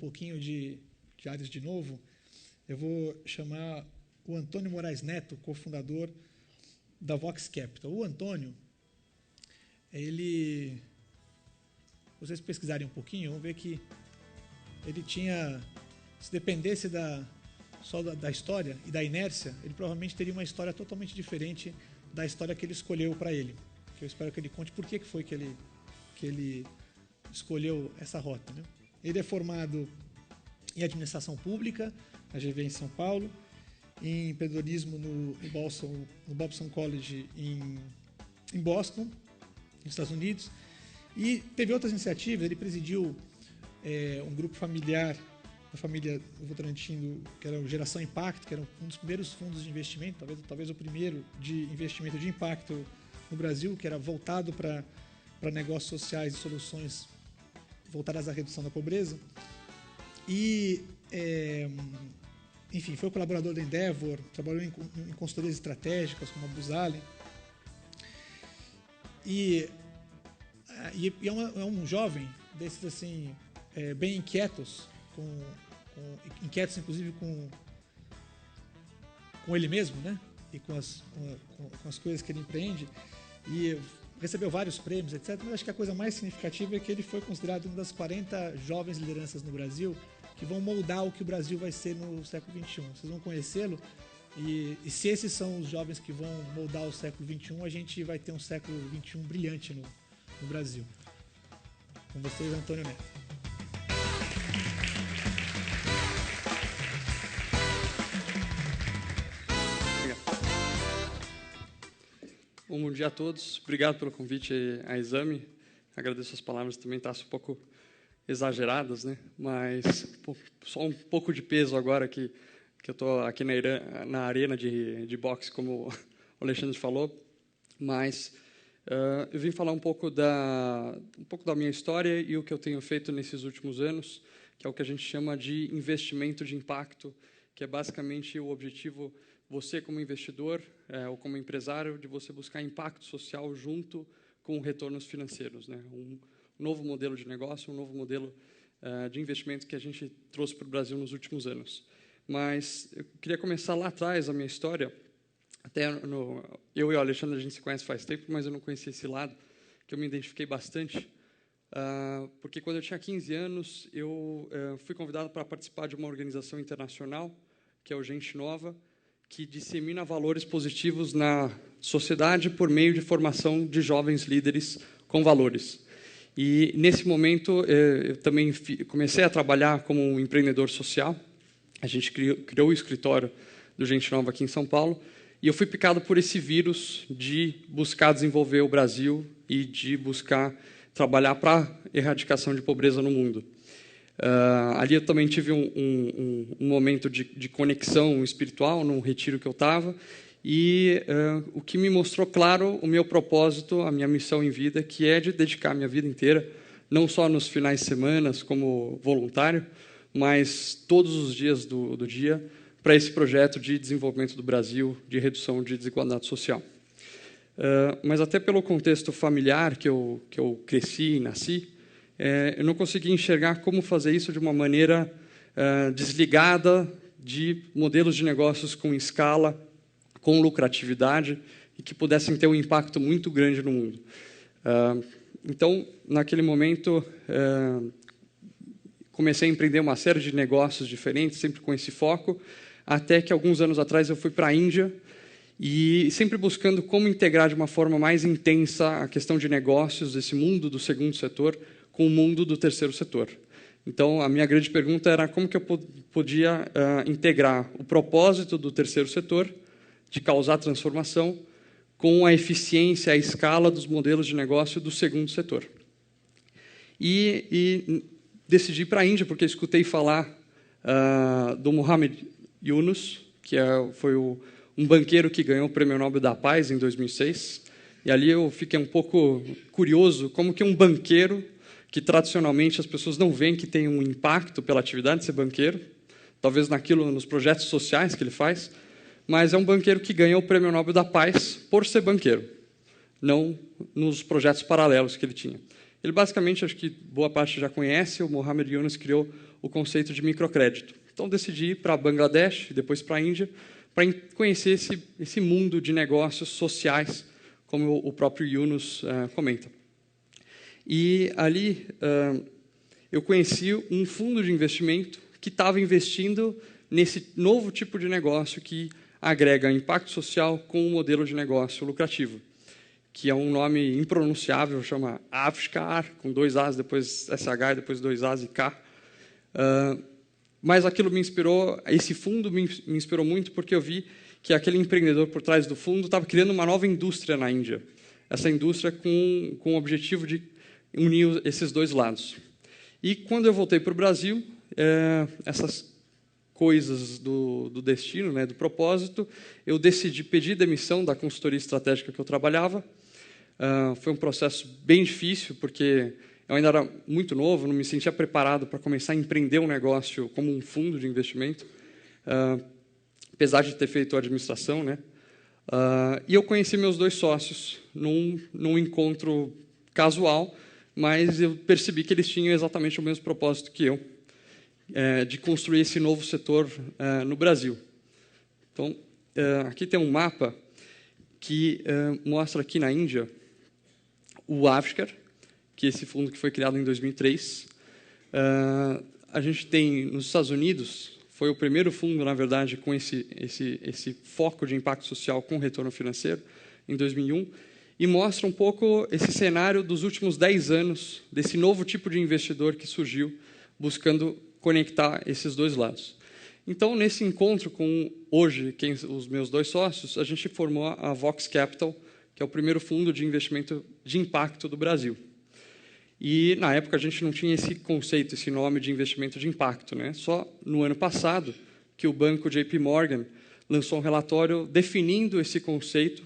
pouquinho de Ares de novo, eu vou chamar o Antônio Moraes Neto, cofundador da Vox Capital. O Antônio, se vocês pesquisarem um pouquinho, vão ver que ele tinha, se dependesse só da história e da inércia, ele provavelmente teria uma história totalmente diferente da história que ele escolheu para ele. Que eu espero que ele conte por que foi que ele escolheu essa rota, né? Ele é formado em administração pública, na GV em São Paulo, em empreendedorismo no Babson College em Boston, nos Estados Unidos, e teve outras iniciativas. Ele presidiu um grupo familiar da família Votorantim, que era o Geração Impacto, que era um dos primeiros fundos de investimento, talvez o primeiro de investimento de impacto no Brasil, que era voltado para negócios sociais e soluções voltadas à redução da pobreza. E, enfim, foi colaborador da Endeavor, trabalhou em consultorias estratégicas, como a Booz Allen. E é um jovem desses, assim, bem inquietos, inquietos inclusive com ele mesmo, né? E com as coisas que ele empreende, e recebeu vários prêmios, etc. Mas acho que a coisa mais significativa é que ele foi considerado uma das 40 jovens lideranças no Brasil que vão moldar o que o Brasil vai ser no século XXI. Vocês vão conhecê-lo, e se esses são os jovens que vão moldar o século XXI, a gente vai ter um século XXI brilhante no Brasil. Com vocês, Antônio Neto. Bom dia a todos. Obrigado pelo convite à Exame. Agradeço as palavras, também está um pouco exageradas, né? Mas só um pouco de peso agora que eu estou aqui na arena de boxe, como o Alexandre falou. Mas eu vim falar um pouco da minha história e o que eu tenho feito nesses últimos anos, que é o que a gente chama de investimento de impacto, que é basicamente o objetivo, você como investidor ou como empresário, de você buscar impacto social junto com retornos financeiros, né? Um novo modelo de negócio, um novo modelo de investimento que a gente trouxe para o Brasil nos últimos anos. Mas eu queria começar lá atrás a minha história. Até eu e o Alexandre, a gente se conhece faz tempo, mas eu não conhecia esse lado, que eu me identifiquei bastante, porque quando eu tinha 15 anos, eu fui convidado para participar de uma organização internacional, que é o Gente Nova, que dissemina valores positivos na sociedade por meio de formação de jovens líderes com valores. E, nesse momento, eu também comecei a trabalhar como um empreendedor social. A gente criou o escritório do Gente Nova aqui em São Paulo, e eu fui picado por esse vírus de buscar desenvolver o Brasil e de buscar trabalhar para a erradicação de pobreza no mundo. Ali eu também tive um momento de conexão espiritual, num retiro que eu estava, e o que me mostrou claro o meu propósito, a minha missão em vida, que é de dedicar a minha vida inteira, não só nos finais de semana como voluntário, mas todos os dias do dia, para esse projeto de desenvolvimento do Brasil, de redução de desigualdade social. Mas até pelo contexto familiar que eu cresci e nasci, eu não consegui enxergar como fazer isso de uma maneira desligada de modelos de negócios com escala, com lucratividade e que pudessem ter um impacto muito grande no mundo. Então, naquele momento, comecei a empreender uma série de negócios diferentes, sempre com esse foco, até que, alguns anos atrás, eu fui para a Índia, e sempre buscando como integrar de uma forma mais intensa a questão de negócios, esse mundo do segundo setor, com o mundo do terceiro setor. Então, a minha grande pergunta era como que eu podia integrar o propósito do terceiro setor, de causar transformação, com a eficiência, a escala dos modelos de negócio do segundo setor. E decidi ir para a Índia, porque escutei falar do Mohamed Yunus, que foi um banqueiro que ganhou o Prêmio Nobel da Paz em 2006. E ali eu fiquei um pouco curioso como que um banqueiro, que tradicionalmente as pessoas não veem que tem um impacto pela atividade de ser banqueiro, talvez nos projetos sociais que ele faz, mas é um banqueiro que ganhou o Prêmio Nobel da Paz por ser banqueiro, não nos projetos paralelos que ele tinha. Ele basicamente, acho que boa parte já conhece, o Mohamed Yunus criou o conceito de microcrédito. Então, decidi ir para Bangladesh, depois para a Índia, para conhecer esse mundo de negócios sociais, como o próprio Yunus comenta. E ali eu conheci um fundo de investimento que estava investindo nesse novo tipo de negócio que agrega impacto social com um modelo de negócio lucrativo, que é um nome impronunciável, chama Avshkar, com 2 As, depois SH, depois 2 As e K. Mas aquilo me inspirou, esse fundo me inspirou muito porque eu vi que aquele empreendedor por trás do fundo estava criando uma nova indústria na Índia. Essa indústria com o objetivo de unir esses dois lados. E quando eu voltei para o Brasil, essas coisas do destino, né, do propósito, eu decidi pedir demissão da consultoria estratégica que eu trabalhava. Foi um processo bem difícil, porque eu ainda era muito novo, não me sentia preparado para começar a empreender um negócio como um fundo de investimento, apesar de ter feito administração, né? E eu conheci meus 2 sócios num encontro casual, mas eu percebi que eles tinham exatamente o mesmo propósito que eu, de construir esse novo setor no Brasil. Então, aqui tem um mapa que mostra aqui na Índia o Avshkar, que é esse fundo que foi criado em 2003. A gente tem, nos Estados Unidos, foi o primeiro fundo, na verdade, com esse foco de impacto social com retorno financeiro, em 2001, e mostra um pouco esse cenário dos últimos 10 anos, desse novo tipo de investidor que surgiu, buscando conectar esses dois lados. Então, nesse encontro com, hoje, os meus 2 sócios, a gente formou a Vox Capital, que é o primeiro fundo de investimento de impacto do Brasil. E, na época, a gente não tinha esse conceito, esse nome de investimento de impacto, né? Só no ano passado que o banco JP Morgan lançou um relatório definindo esse conceito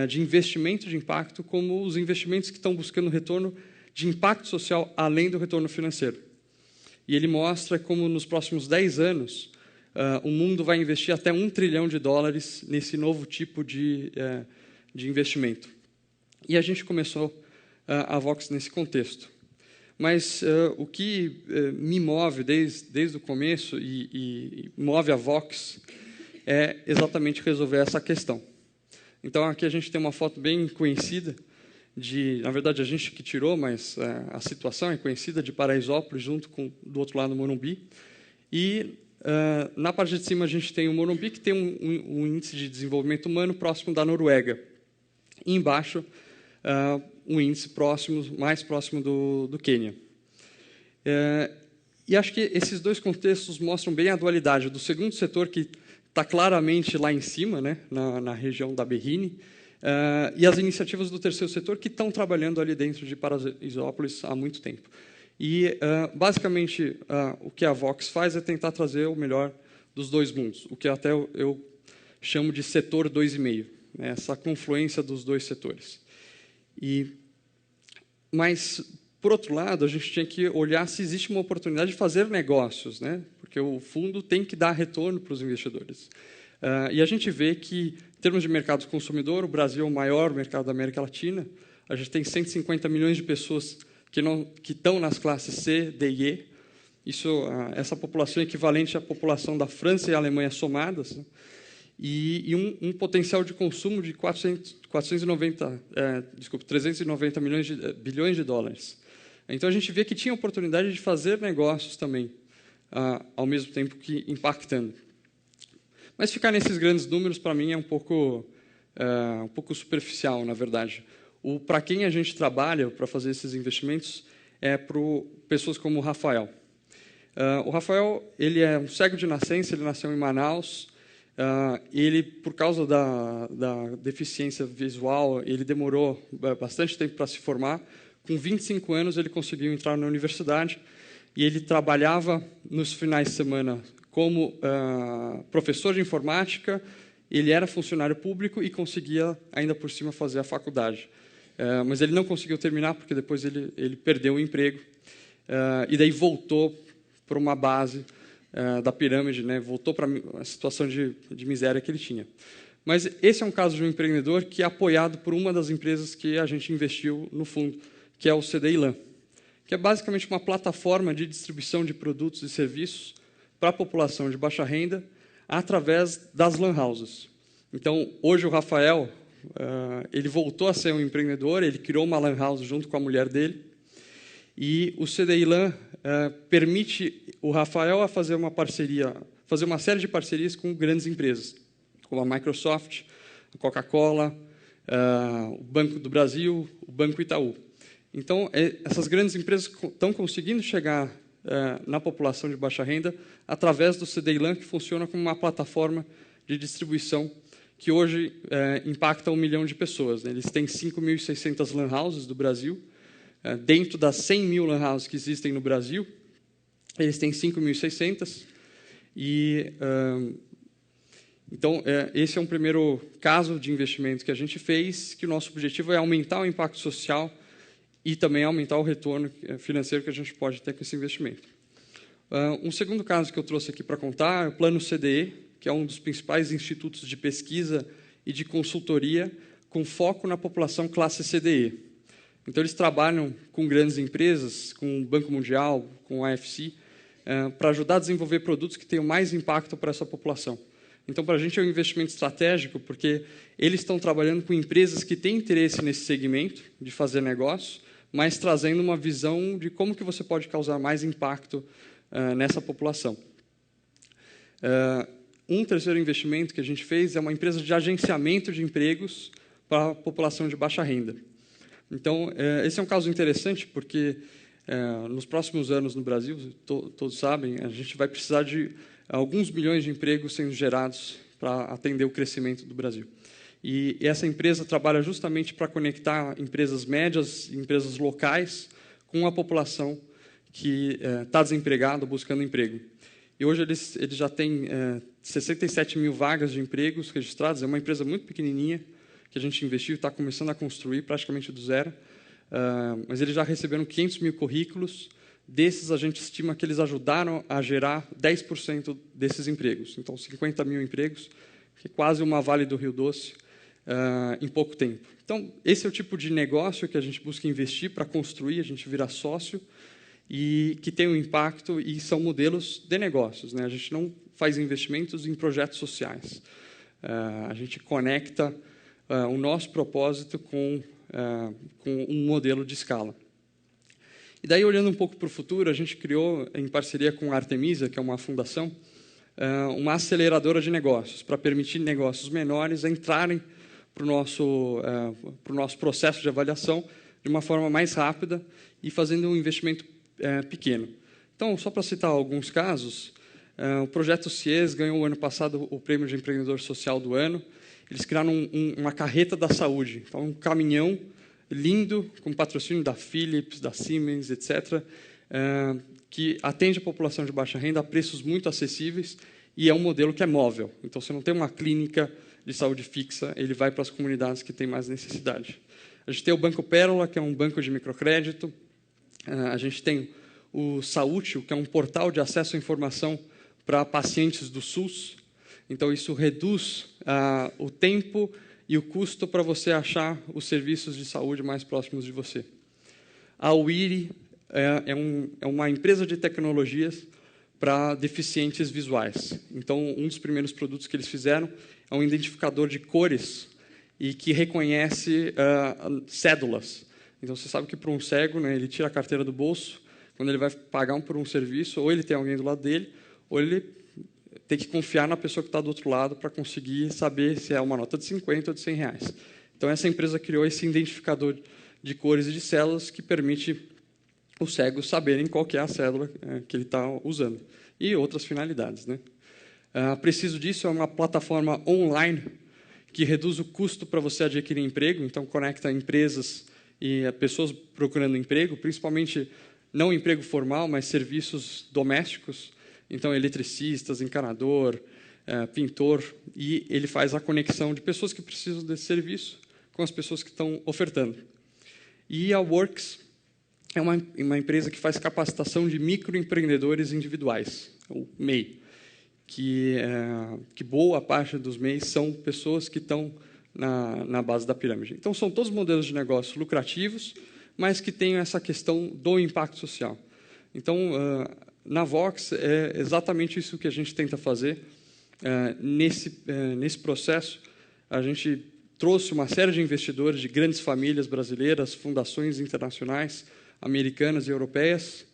de investimento de impacto como os investimentos que estão buscando retorno de impacto social além do retorno financeiro. E ele mostra como, nos próximos 10 anos, o mundo vai investir até $1 trilhão nesse novo tipo de investimento. E a gente começou a Vox nesse contexto. Mas o que me move desde o começo e move a Vox é exatamente resolver essa questão. Então, aqui a gente tem uma foto bem conhecida, na verdade, a gente que tirou, mas a situação é conhecida, de Paraisópolis, junto com, do outro lado, Morumbi. E, na parte de cima, a gente tem o Morumbi, que tem um índice de desenvolvimento humano próximo da Noruega. E embaixo, um índice mais próximo do Quênia. E acho que esses 2 contextos mostram bem a dualidade do segundo setor, que está claramente lá em cima, né, na região da Berrini, e as iniciativas do terceiro setor que estão trabalhando ali dentro de Paraisópolis há muito tempo. E, basicamente, o que a Vox faz é tentar trazer o melhor dos 2 mundos, o que até eu chamo de setor 2,5, né, essa confluência dos 2 setores. Mas, por outro lado, a gente tinha que olhar se existe uma oportunidade de fazer negócios, né, porque o fundo tem que dar retorno para os investidores. E a gente vê que, em termos de mercado consumidor, o Brasil é o maior mercado da América Latina. A gente tem 150 milhões de pessoas que estão nas classes C, D e E. Essa população é equivalente à população da França e Alemanha somadas, né? E um potencial de consumo de 390 bilhões de dólares. Então, a gente vê que tinha oportunidade de fazer negócios também, ao mesmo tempo que impactando. Mas ficar nesses grandes números, para mim, é um pouco superficial, na verdade. Para quem a gente trabalha para fazer esses investimentos é para pessoas como o Rafael. O Rafael, ele é um cego de nascença, ele nasceu em Manaus. Ele, por causa da deficiência visual, ele demorou bastante tempo para se formar. Com 25 anos, ele conseguiu entrar na universidade e ele trabalhava nos finais de semana como professor de informática. Ele era funcionário público e conseguia, ainda por cima, fazer a faculdade. Mas ele não conseguiu terminar, porque depois ele perdeu o emprego. E daí voltou para uma base da pirâmide, né? Voltou para a situação de miséria que ele tinha. Mas esse é um caso de um empreendedor que é apoiado por uma das empresas que a gente investiu no fundo, que é o CDI LAN, que é basicamente uma plataforma de distribuição de produtos e serviços para a população de baixa renda através das lan houses. Então, hoje o Rafael, ele voltou a ser um empreendedor, ele criou uma lan house junto com a mulher dele, e o CDI LAN permite o Rafael a fazer uma série de parcerias com grandes empresas, como a Microsoft, a Coca-Cola, o Banco do Brasil, o Banco Itaú. Então, essas grandes empresas estão conseguindo chegar na população de baixa renda através do CDI LAN, que funciona como uma plataforma de distribuição que hoje impacta 1 milhão de pessoas, né? Eles têm 5.600 lan houses do Brasil. Dentro das 100 mil lan houses que existem no Brasil, eles têm 5.600. Então, esse é um primeiro caso de investimento que a gente fez, que o nosso objetivo é aumentar o impacto social e também aumentar o retorno financeiro que a gente pode ter com esse investimento. Um segundo caso que eu trouxe aqui para contar é o Plano CDE, que é um dos principais institutos de pesquisa e de consultoria com foco na população classe CDE. Então, eles trabalham com grandes empresas, com o Banco Mundial, com a AFC, para ajudar a desenvolver produtos que tenham mais impacto para essa população. Então, para a gente é um investimento estratégico, porque eles estão trabalhando com empresas que têm interesse nesse segmento de fazer negócio, mas trazendo uma visão de como que você pode causar mais impacto nessa população. Um terceiro investimento que a gente fez é uma empresa de agenciamento de empregos para a população de baixa renda. Então, esse é um caso interessante, porque nos próximos anos no Brasil, todos sabem, a gente vai precisar de alguns milhões de empregos sendo gerados para atender o crescimento do Brasil. E essa empresa trabalha justamente para conectar empresas médias e empresas locais com a população que está desempregada, buscando emprego. E hoje eles já têm 67 mil vagas de empregos registradas, é uma empresa muito pequenininha, que a gente investiu e está começando a construir praticamente do zero, mas eles já receberam 500 mil currículos. Desses, a gente estima que eles ajudaram a gerar 10% desses empregos. Então, 50 mil empregos, que é quase uma Vale do Rio Doce, em pouco tempo. Então, esse é o tipo de negócio que a gente busca investir para construir, a gente vira sócio, e que tem um impacto, e são modelos de negócios, né? A gente não faz investimentos em projetos sociais. A gente conecta o nosso propósito com um modelo de escala. E daí, olhando um pouco para o futuro, a gente criou, em parceria com a Artemisa, que é uma fundação, uma aceleradora de negócios, para permitir negócios menores a entrarem para o nosso processo de avaliação de uma forma mais rápida e fazendo um investimento pequeno. Então, só para citar alguns casos, o Projeto CIES ganhou, ano passado, o Prêmio de Empreendedor Social do Ano. Eles criaram uma carreta da saúde, então um caminhão lindo, com patrocínio da Philips, da Siemens, etc., que atende a população de baixa renda a preços muito acessíveis, e é um modelo que é móvel. Então, você não tem uma clínica de saúde fixa, ele vai para as comunidades que têm mais necessidade. A gente tem o Banco Pérola, que é um banco de microcrédito. A gente tem o Saútil, que é um portal de acesso à informação para pacientes do SUS. Então, isso reduz o tempo e o custo para você achar os serviços de saúde mais próximos de você. A Wiri é uma empresa de tecnologias para deficientes visuais. Então, um dos primeiros produtos que eles fizeram é um identificador de cores e que reconhece cédulas. Então, você sabe que para um cego, né, ele tira a carteira do bolso, quando ele vai pagar por um serviço, ou ele tem alguém do lado dele, ou ele tem que confiar na pessoa que está do outro lado para conseguir saber se é uma nota de 50 ou de 100 reais. Então, essa empresa criou esse identificador de cores e de células que permite os cegos saberem qual que é a cédula que ele está usando. E outras finalidades, né? Preciso disso é uma plataforma online que reduz o custo para você adquirir emprego, então conecta empresas e pessoas procurando emprego, principalmente não emprego formal, mas serviços domésticos. Então, eletricistas, encanador, pintor, e ele faz a conexão de pessoas que precisam desse serviço com as pessoas que estão ofertando. E a Works é uma empresa que faz capacitação de microempreendedores individuais, o MEI, que boa parte dos MEIs são pessoas que estão na base da pirâmide. Então, são todos modelos de negócio lucrativos, mas que tenham essa questão do impacto social. Então, na Vox, é exatamente isso que a gente tenta fazer. Nesse processo, a gente trouxe uma série de investidores de grandes famílias brasileiras, fundações internacionais, americanas e europeias,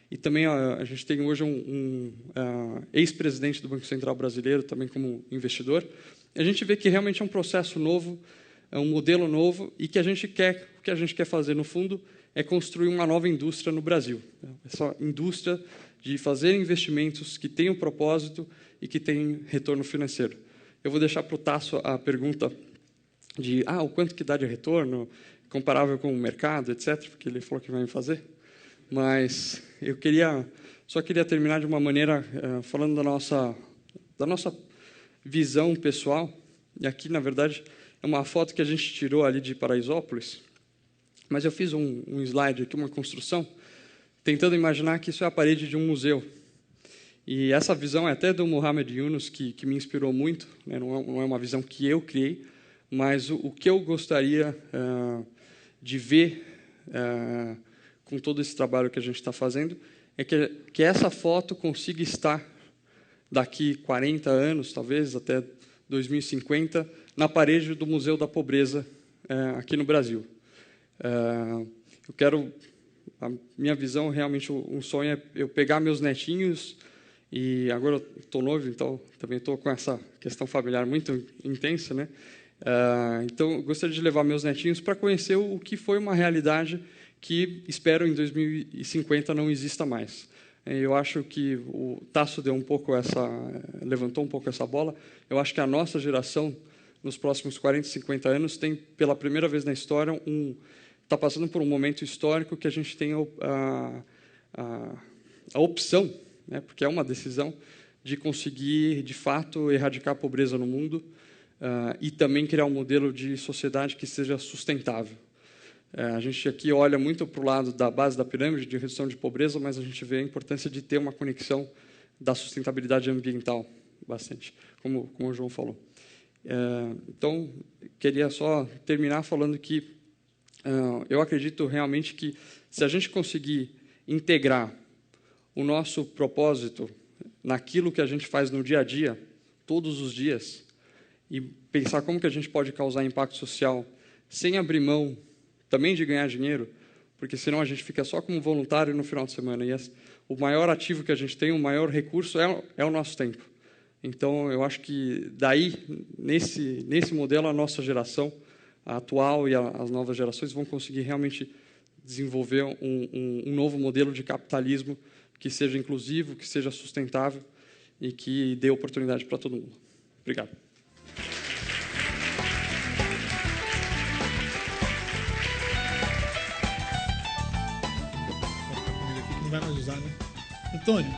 e também a gente tem hoje um ex-presidente do Banco Central brasileiro também como investidor. A gente vê que realmente é um processo novo, é um modelo novo, e o que a gente quer fazer, no fundo, é construir uma nova indústria no Brasil. Essa indústria de fazer investimentos que tenham propósito e que tenham retorno financeiro. Eu vou deixar para o Tasso a pergunta de o quanto que dá de retorno, comparável com o mercado, etc., porque ele falou que vai me fazer. Mas eu só queria terminar de uma maneira falando da nossa visão pessoal. E aqui, na verdade, é uma foto que a gente tirou ali de Paraisópolis, mas eu fiz um slide aqui, uma construção, tentando imaginar que isso é a parede de um museu. E essa visão é até do Muhammad Yunus, que me inspirou muito, né? Não é uma visão que eu criei, mas o que eu gostaria de ver com todo esse trabalho que a gente está fazendo é que essa foto consiga estar daqui 40 anos, talvez até 2050, na parede do Museu da Pobreza aqui no Brasil. A minha visão, realmente, um sonho é eu pegar meus netinhos, e agora eu estou noivo, então também estou com essa questão familiar muito intensa, né? Então, eu gostaria de levar meus netinhos para conhecer o que foi uma realidade que, espero, em 2050 não exista mais. Eu acho que o Tasso levantou um pouco essa bola. Eu acho que a nossa geração, nos próximos 40, 50 anos, tem, pela primeira vez na história, está passando por um momento histórico que a gente tem a opção, né, porque é uma decisão, de conseguir, de fato, erradicar a pobreza no mundo e também criar um modelo de sociedade que seja sustentável. A gente aqui olha muito para o lado da base da pirâmide, de redução de pobreza, mas a gente vê a importância de ter uma conexão da sustentabilidade ambiental, bastante, como o João falou. Então, queria só terminar falando que eu acredito realmente que, se a gente conseguir integrar o nosso propósito naquilo que a gente faz no dia a dia, todos os dias, e pensar como que a gente pode causar impacto social sem abrir mão também de ganhar dinheiro, porque senão a gente fica só como voluntário no final de semana. E o maior ativo que a gente tem, o maior recurso é o nosso tempo. Então, eu acho que daí, nesse modelo, a nossa geração, a atual e as novas gerações, vão conseguir realmente desenvolver um novo modelo de capitalismo que seja inclusivo, que seja sustentável e que dê oportunidade para todo mundo. Obrigado. Não vai mais usar, né? Antônio,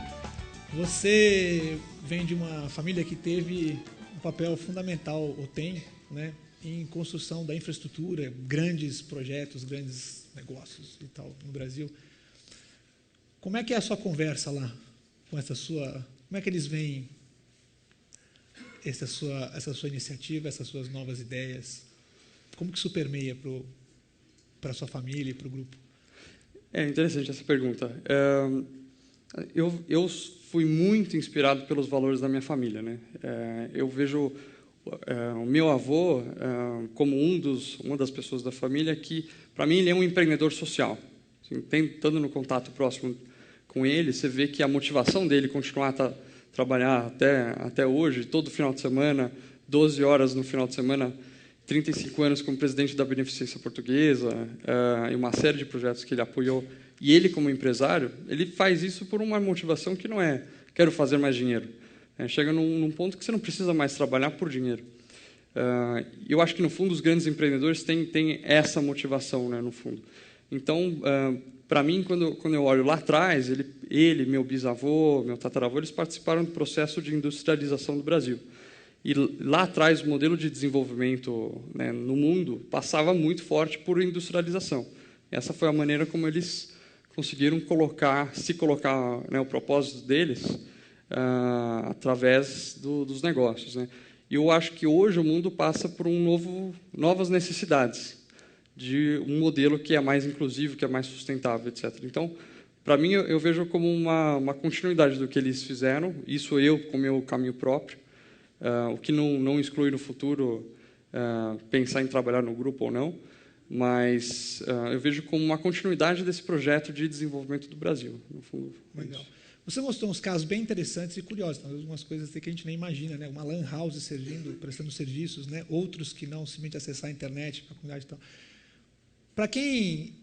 você vem de uma família que teve um papel fundamental, ou tem, né, em construção da infraestrutura, grandes projetos, grandes negócios e tal no Brasil. Como é que é a sua conversa lá com como é que eles veem essa sua iniciativa, essas suas novas ideias? Como que isso permeia para a sua família e para o grupo? É interessante essa pergunta. Eu fui muito inspirado pelos valores da minha família, né? Eu vejo o meu avô como uma das pessoas da família que, para mim, ele é um empreendedor social. Assim, estando no contato próximo com ele, você vê que a motivação dele continuar a trabalhar até hoje, todo final de semana, 12 horas no final de semana, 35 anos como presidente da Beneficência Portuguesa, e uma série de projetos que ele apoiou. E ele, como empresário, ele faz isso por uma motivação que não é quero fazer mais dinheiro. Chega num ponto que você não precisa mais trabalhar por dinheiro. Eu acho que, no fundo, os grandes empreendedores têm essa motivação, né, no fundo. Então, para mim, quando eu olho lá atrás, ele, meu bisavô, meu tataravô, eles participaram do processo de industrialização do Brasil. E lá atrás, o modelo de desenvolvimento, né, no mundo passava muito forte por industrialização. Essa foi a maneira como eles conseguiram se colocar, né, o propósito deles através dos negócios, né? E eu acho que hoje o mundo passa por novas necessidades. de um modelo que é mais inclusivo, que é mais sustentável, etc. Então, para mim, eu vejo como uma continuidade do que eles fizeram, isso eu com o meu caminho próprio, o que não exclui no futuro pensar em trabalhar no grupo ou não, mas eu vejo como uma continuidade desse projeto de desenvolvimento do Brasil, no fundo. Legal. Você mostrou uns casos bem interessantes e curiosos, algumas coisas que a gente nem imagina, né? Uma lan house servindo, prestando serviços, né? Outros que não, simplesmente acessar a internet, a comunidade e tal. Para quem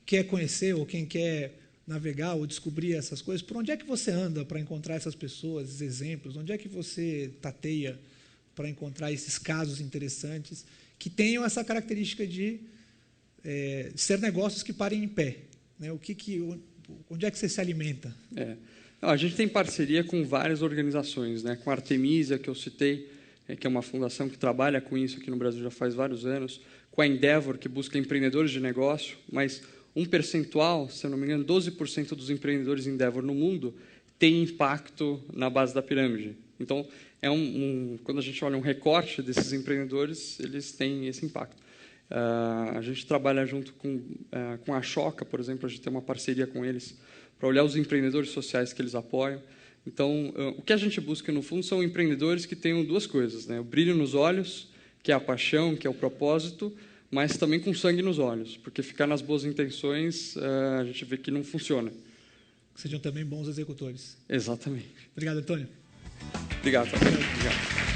quer conhecer ou quem quer navegar ou descobrir essas coisas, por onde é que você anda para encontrar essas pessoas, esses exemplos? Onde é que você tateia para encontrar esses casos interessantes que tenham essa característica de ser negócios que parem em pé? Né? Onde é que você se alimenta? A gente tem parceria com várias organizações, né? Com a Artemisia, que eu citei, que é uma fundação que trabalha com isso aqui no Brasil já faz vários anos, com a Endeavor, que busca empreendedores de negócio, mas um percentual, se eu não me engano, 12% dos empreendedores Endeavor no mundo tem impacto na base da pirâmide. Então, quando a gente olha um recorte desses empreendedores, eles têm esse impacto. A gente trabalha junto com a Choca, por exemplo, a gente tem uma parceria com eles para olhar os empreendedores sociais que eles apoiam. Então, o que a gente busca, no fundo, são empreendedores que tenham duas coisas, né? O brilho nos olhos, que é a paixão, que é o propósito, mas também com sangue nos olhos, porque ficar nas boas intenções, a gente vê que não funciona. Que sejam também bons executores. Exatamente. Obrigado, Antônio. Obrigado. Obrigado.